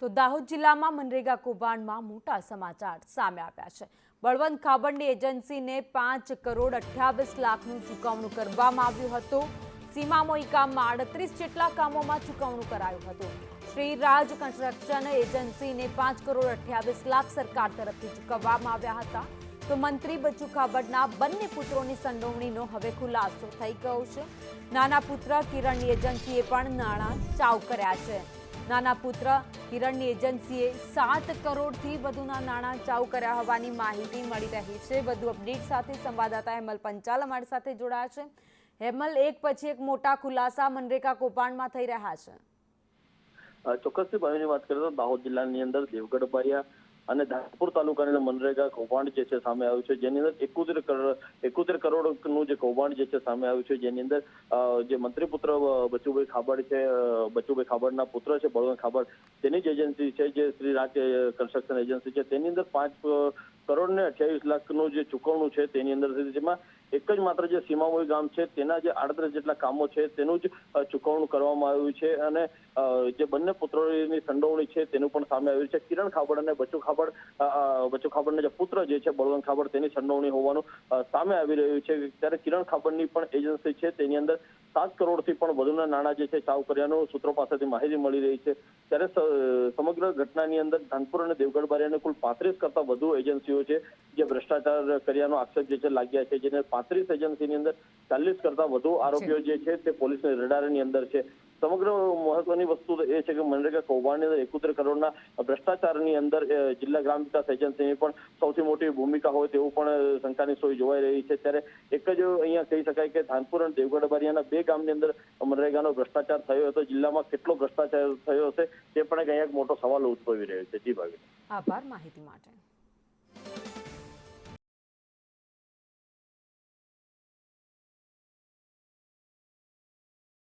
તો દાહોદ જિલ્લામાં મનરેગા કૌભાંડમાં મોટા સમાચાર સામે આવ્યા છે। બળવંત ખાબડની એજન્સીને 5 કરોડ 28 લાખનું ચૂકવણું કરવામાં આવ્યું હતું। સીમામોઈ કામમાં 38 જેટલા કામોમાં ચૂકવણું કરાયું હતું। શ્રી રાજ કન્સ્ટ્રક્શન એજન્સીને 5 કરોડ 28 લાખ સરકાર તરફથી ચૂકવવામાં આવ્યા હતા। તો મંત્રી બચુ ખાબડના બંને પુત્રોની સંડોવણીનો હવે ખુલાસો થઈ ગયો છે। નાના પુત્ર કિરણની એજન્સીએ પણ નાણાં ચાઉ કર્યા છે। નાના પુત્ર કિરણની એજન્સીએ 7 કરોડથી વધુના નાણાં ચાઉ કર્યા હોવાની માહિતી મળી રહી છે। વધુ અપડેટ સાથે સંવાદદાતા હેમલ પંચાલ અમારી સાથે જોડાયા છે। હેમલ, એક પછી એક મોટા ખુલાસા મનરેગા કૌભાંડમાં થઈ રહ્યા છે। ચોક્કસથી ભાઈની વાત કરીએ તો દાહોદ જિલ્લાની અંદર દેવગઢ બારિયા અને ધાનપુર તાલુકાની મનરેગા કૌભાંડ જે છે સામે આવ્યું છે, જેની અંદર 71 કરોડનું જે કૌભાંડ જે છે સામે આવ્યું છે, જેની અંદર જે મંત્રી પુત્ર બચુભાઈ ખાબડ છે, બચુભાઈ ખાબડના પુત્ર છે બળવંત ખાબડ, તેની જ એજન્સી છે જે શ્રી રાજ કન્સ્ટ્રક્શન એજન્સી છે, તેની અંદર 5 કરોડ ને 28 લાખનું જે ચૂકવણું છે તેની અંદર જેમાં એક જ માત્ર જે સીમામોઈ ગામ છે તેના જે 38 જેટલા કામો છે તેનું જ ચૂકવણું કરવામાં આવ્યું છે। અને જે બંને પુત્રોની સંડોવણી છે તેનું પણ સામે આવ્યું છે। કિરણ ખાબડ અને બચુ ખાબડના જે પુત્ર જે છે બળવંત ખાબડ, તેની સંડોવણી હોવાનું સામે આવી રહ્યું છે। ત્યારે કિરણ ખાબડની પણ એજન્સી છે તેની અંદર 7 કરોડથી પણ વધુના નાણાં જે છે ચાઉ કર્યાનું સૂત્રો પાસેથી માહિતી મળી રહી છે। ત્યારે સમગ્ર ઘટનાની અંદર ધાનપુર અને દેવગઢ બારિયાને કુલ 35 કરતા વધુ એજન્સીઓ છે જે ભ્રષ્ટાચાર કર્યાનો આક્ષેપ જે છે લાગ્યા છે, જેને 35 એજન્સીની અંદર 40 કરતા વધુ આરોપીઓ જે છે તે પોલીસની રડારની અંદર છે। સમગ્ર મહત્વની વસ્તુ એ છે કે મનરેગા કૌભાંડની અંદર 71 કરોડના ભ્રષ્ટાચારની અંદર જિલ્લા ગ્રામ વિકાસ એજન્સીની પણ સૌથી મોટી ભૂમિકા હોય તેવું પણ શંકાની સોય જોવાઈ રહી છે। ત્યારે એક જ અહીંયા કહી શકાય કે ધાનપુર અને દેવગઢ બારિયાના 2 ગામની અંદર મનરેગાનો ભ્રષ્ટાચાર થયો હતો। જિલ્લામાં કેટલો ભ્રષ્ટાચાર થયો હશે તે પણ અહીંયા એક મોટો સવાલ ઉદ્ભવી રહ્યો છે। જી ભાવી, આભાર માહિતી માટે।